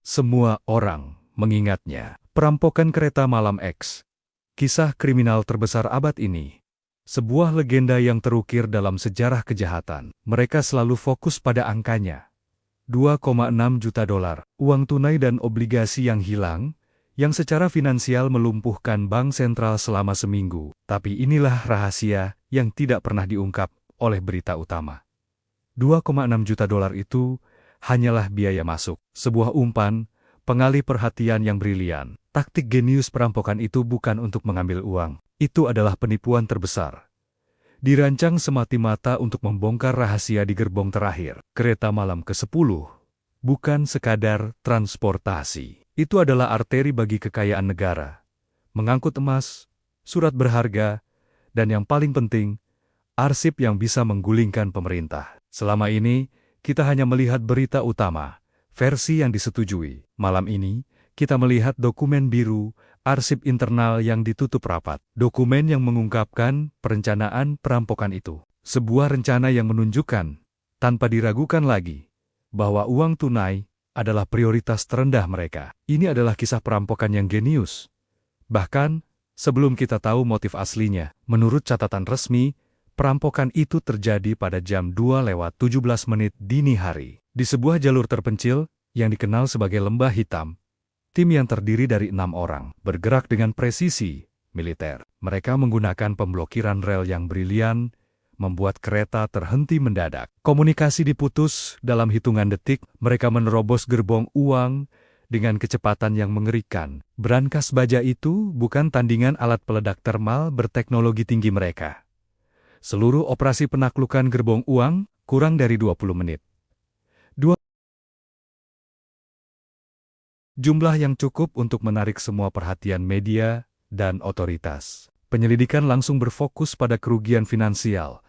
Semua orang mengingatnya. Perampokan kereta malam X. Kisah kriminal terbesar abad ini. Sebuah legenda yang terukir dalam sejarah kejahatan. Mereka selalu fokus pada angkanya. 2,6 juta dolar, uang tunai dan obligasi yang hilang, yang secara finansial melumpuhkan bank sentral selama seminggu. Tapi inilah rahasia yang tidak pernah diungkap oleh berita utama. 2,6 juta dolar itu hanyalah biaya masuk, sebuah umpan, pengalih perhatian yang brilian. Taktik genius perampokan itu bukan untuk mengambil uang, itu adalah penipuan terbesar. Dirancang semati-mata untuk membongkar rahasia di gerbong terakhir, kereta malam ke-10. Bukan sekadar transportasi, itu adalah arteri bagi kekayaan negara. Mengangkut emas, surat berharga, dan yang paling penting, arsip yang bisa menggulingkan pemerintah. Selama ini, kita hanya melihat berita utama, versi yang disetujui. Malam ini, kita melihat dokumen biru, arsip internal yang ditutup rapat. Dokumen yang mengungkapkan perencanaan perampokan itu. Sebuah rencana yang menunjukkan, tanpa diragukan lagi, bahwa uang tunai adalah prioritas terendah mereka. Ini adalah kisah perampokan yang genius. Bahkan, sebelum kita tahu motif aslinya, menurut catatan resmi, perampokan itu terjadi pada jam 2:17 dini hari. Di sebuah jalur terpencil, yang dikenal sebagai Lembah Hitam, tim yang terdiri dari 6 orang, bergerak dengan presisi militer. Mereka menggunakan pemblokiran rel yang brilian, membuat kereta terhenti mendadak. Komunikasi diputus dalam hitungan detik, mereka menerobos gerbong uang dengan kecepatan yang mengerikan. Brankas baja itu bukan tandingan alat peledak termal berteknologi tinggi mereka. Seluruh operasi penaklukan gerbong uang kurang dari 20 menit. Jumlah yang cukup untuk menarik semua perhatian media dan otoritas. Penyelidikan langsung berfokus pada kerugian finansial,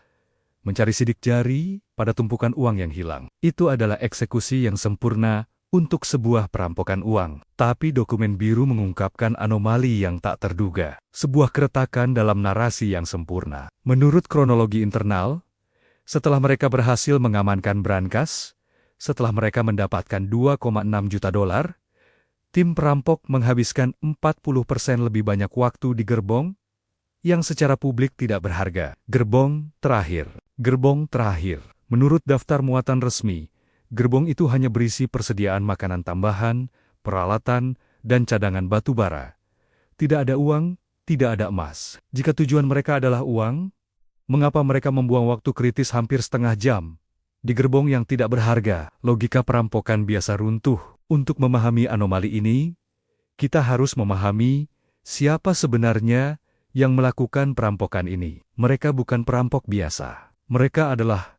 mencari sidik jari pada tumpukan uang yang hilang. Itu adalah eksekusi yang sempurna untuk sebuah perampokan uang. Tapi dokumen biru mengungkapkan anomali yang tak terduga. Sebuah keretakan dalam narasi yang sempurna. Menurut kronologi internal, setelah mereka berhasil mengamankan brankas, setelah mereka mendapatkan 2,6 juta dolar, tim perampok menghabiskan 40% lebih banyak waktu di gerbong yang secara publik tidak berharga. Gerbong terakhir. Gerbong terakhir. Menurut daftar muatan resmi, gerbong itu hanya berisi persediaan makanan tambahan, peralatan, dan cadangan batu bara. Tidak ada uang, tidak ada emas. Jika tujuan mereka adalah uang, mengapa mereka membuang waktu kritis hampir setengah jam di gerbong yang tidak berharga? Logika perampokan biasa runtuh. Untuk memahami anomali ini, kita harus memahami siapa sebenarnya yang melakukan perampokan ini. Mereka bukan perampok biasa. Mereka adalah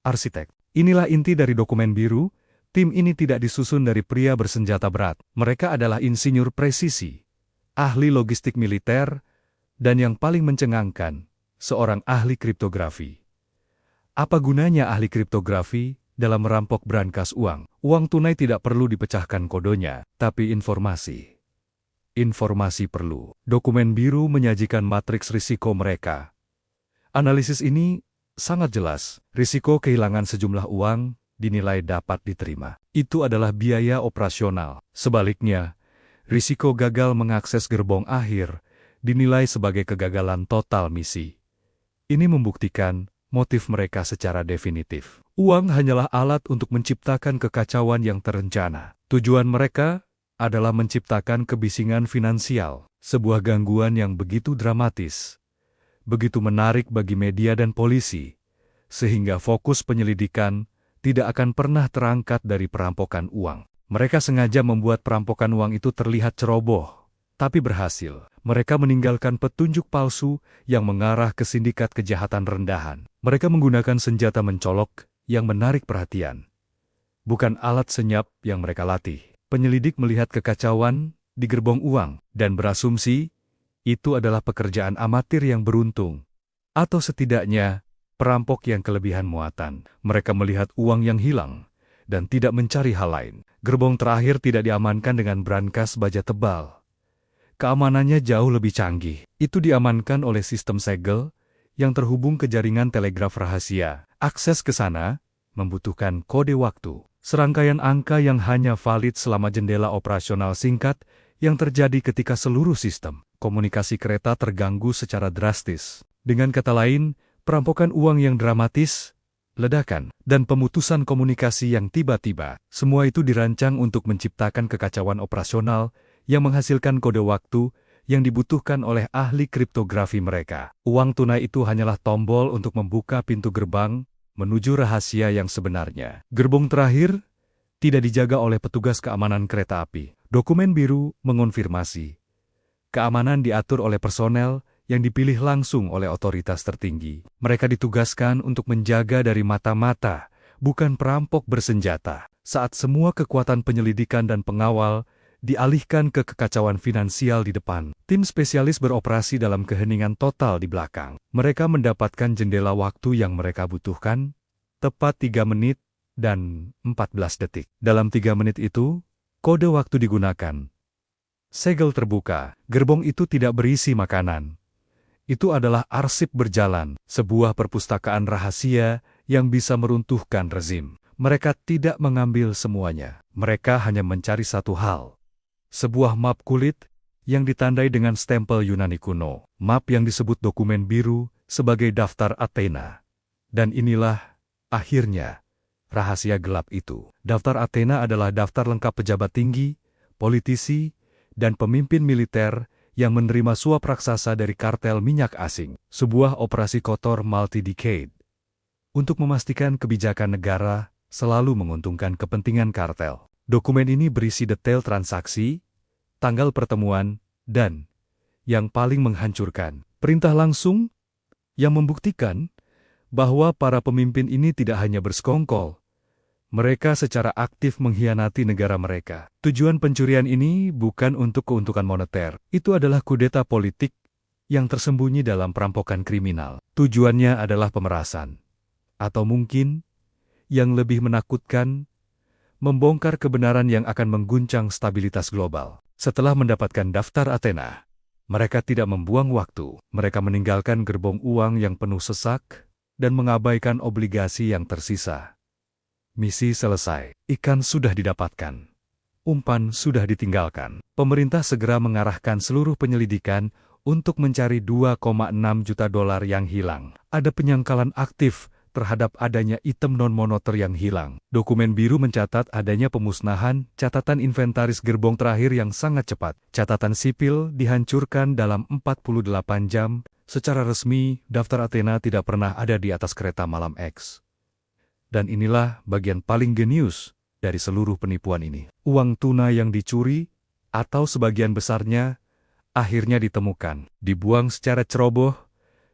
arsitek. Inilah inti dari dokumen biru. Tim ini tidak disusun dari pria bersenjata berat. Mereka adalah insinyur presisi, ahli logistik militer, dan yang paling mencengangkan, seorang ahli kriptografi. Apa gunanya ahli kriptografi dalam merampok brankas uang? Uang tunai tidak perlu dipecahkan kodenya, tapi informasi. Informasi perlu. Dokumen biru menyajikan matriks risiko mereka. Analisis ini sangat jelas. Risiko kehilangan sejumlah uang dinilai dapat diterima. Itu adalah biaya operasional. Sebaliknya, risiko gagal mengakses gerbong akhir dinilai sebagai kegagalan total misi. Ini membuktikan motif mereka secara definitif. Uang hanyalah alat untuk menciptakan kekacauan yang terencana. Tujuan mereka adalah menciptakan kebisingan finansial, sebuah gangguan yang begitu dramatis, begitu menarik bagi media dan polisi, sehingga fokus penyelidikan tidak akan pernah terangkat dari perampokan uang. Mereka sengaja membuat perampokan uang itu terlihat ceroboh, tapi berhasil. Mereka meninggalkan petunjuk palsu yang mengarah ke sindikat kejahatan rendahan. Mereka menggunakan senjata mencolok yang menarik perhatian, bukan alat senyap yang mereka latih. Penyelidik melihat kekacauan di gerbong uang dan berasumsi itu adalah pekerjaan amatir yang beruntung, atau setidaknya perampok yang kelebihan muatan. Mereka melihat uang yang hilang dan tidak mencari hal lain. Gerbong terakhir tidak diamankan dengan brankas baja tebal. Keamanannya jauh lebih canggih. Itu diamankan oleh sistem segel yang terhubung ke jaringan telegraf rahasia. Akses ke sana membutuhkan kode waktu. Serangkaian angka yang hanya valid selama jendela operasional singkat yang terjadi ketika seluruh sistem komunikasi kereta terganggu secara drastis. Dengan kata lain, perampokan uang yang dramatis, ledakan, dan pemutusan komunikasi yang tiba-tiba, semua itu dirancang untuk menciptakan kekacauan operasional yang menghasilkan kode waktu yang dibutuhkan oleh ahli kriptografi mereka. Uang tunai itu hanyalah tombol untuk membuka pintu gerbang menuju rahasia yang sebenarnya. Gerbong terakhir tidak dijaga oleh petugas keamanan kereta api. Dokumen biru mengonfirmasi. Keamanan diatur oleh personel yang dipilih langsung oleh otoritas tertinggi. Mereka ditugaskan untuk menjaga dari mata-mata, bukan perampok bersenjata. Saat semua kekuatan penyelidikan dan pengawal dialihkan ke kekacauan finansial di depan, tim spesialis beroperasi dalam keheningan total di belakang. Mereka mendapatkan jendela waktu yang mereka butuhkan, tepat 3 menit dan 14 detik. Dalam 3 menit itu, kode waktu digunakan. Segel terbuka, gerbong itu tidak berisi makanan. Itu adalah arsip berjalan, sebuah perpustakaan rahasia yang bisa meruntuhkan rezim. Mereka tidak mengambil semuanya. Mereka hanya mencari satu hal. Sebuah map kulit yang ditandai dengan stempel Yunani kuno. Map yang disebut dokumen biru sebagai daftar Athena. Dan inilah, akhirnya, rahasia gelap itu. Daftar Athena adalah daftar lengkap pejabat tinggi, politisi, dan pemimpin militer yang menerima suap raksasa dari kartel minyak asing. Sebuah operasi kotor multi-decade. Untuk memastikan kebijakan negara selalu menguntungkan kepentingan kartel. Dokumen ini berisi detail transaksi, tanggal pertemuan, dan, yang paling menghancurkan, perintah langsung yang membuktikan bahwa para pemimpin ini tidak hanya bersekongkol, mereka secara aktif mengkhianati negara mereka. Tujuan pencurian ini bukan untuk keuntungan moneter. Itu adalah kudeta politik yang tersembunyi dalam perampokan kriminal. Tujuannya adalah pemerasan. Atau mungkin, yang lebih menakutkan, membongkar kebenaran yang akan mengguncang stabilitas global. Setelah mendapatkan daftar Athena, mereka tidak membuang waktu. Mereka meninggalkan gerbong uang yang penuh sesak dan mengabaikan obligasi yang tersisa. Misi selesai. Ikan sudah didapatkan. Umpan sudah ditinggalkan. Pemerintah segera mengarahkan seluruh penyelidikan untuk mencari 2,6 juta dolar yang hilang. Ada penyangkalan aktif terhadap adanya item non-moneter yang hilang. Dokumen biru mencatat adanya pemusnahan catatan inventaris gerbong terakhir yang sangat cepat. Catatan sipil dihancurkan dalam 48 jam. Secara resmi, daftar Athena tidak pernah ada di atas kereta malam X. Dan inilah bagian paling genius dari seluruh penipuan ini. Uang tunai yang dicuri, atau sebagian besarnya, akhirnya ditemukan, dibuang secara ceroboh,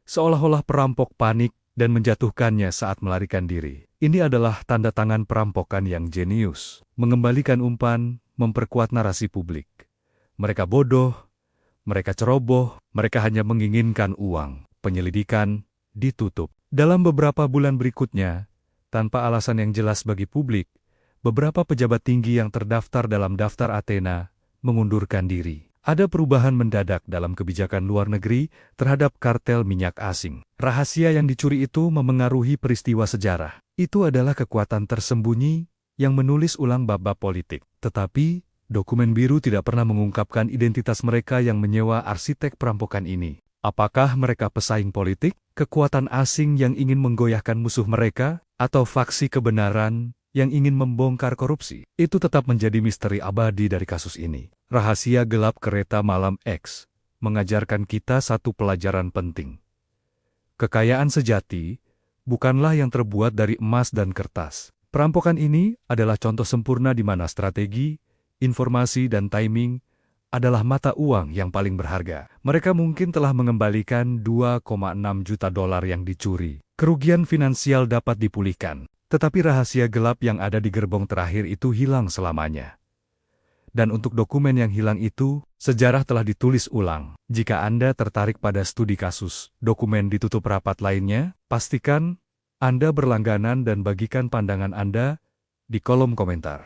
seolah-olah perampok panik dan menjatuhkannya saat melarikan diri. Ini adalah tanda tangan perampokan yang jenius. Mengembalikan umpan, memperkuat narasi publik. Mereka bodoh, mereka ceroboh, mereka hanya menginginkan uang. Penyelidikan ditutup. Dalam beberapa bulan berikutnya, tanpa alasan yang jelas bagi publik, beberapa pejabat tinggi yang terdaftar dalam daftar Athena mengundurkan diri. Ada perubahan mendadak dalam kebijakan luar negeri terhadap kartel minyak asing. Rahasia yang dicuri itu memengaruhi peristiwa sejarah. Itu adalah kekuatan tersembunyi yang menulis ulang bab-bab politik. Tetapi, dokumen biru tidak pernah mengungkapkan identitas mereka yang menyewa arsitek perampokan ini. Apakah mereka pesaing politik, kekuatan asing yang ingin menggoyahkan musuh mereka, atau faksi kebenaran yang ingin membongkar korupsi? Itu tetap menjadi misteri abadi dari kasus ini. Rahasia gelap kereta malam X mengajarkan kita satu pelajaran penting. Kekayaan sejati bukanlah yang terbuat dari emas dan kertas. Perampokan ini adalah contoh sempurna di mana strategi, informasi, dan timing adalah mata uang yang paling berharga. Mereka mungkin telah mengembalikan 2,6 juta dolar yang dicuri. Kerugian finansial dapat dipulihkan, tetapi rahasia gelap yang ada di gerbong terakhir itu hilang selamanya. Dan untuk dokumen yang hilang itu, sejarah telah ditulis ulang. Jika Anda tertarik pada studi kasus, dokumen ditutup rapat lainnya, pastikan Anda berlangganan dan bagikan pandangan Anda di kolom komentar.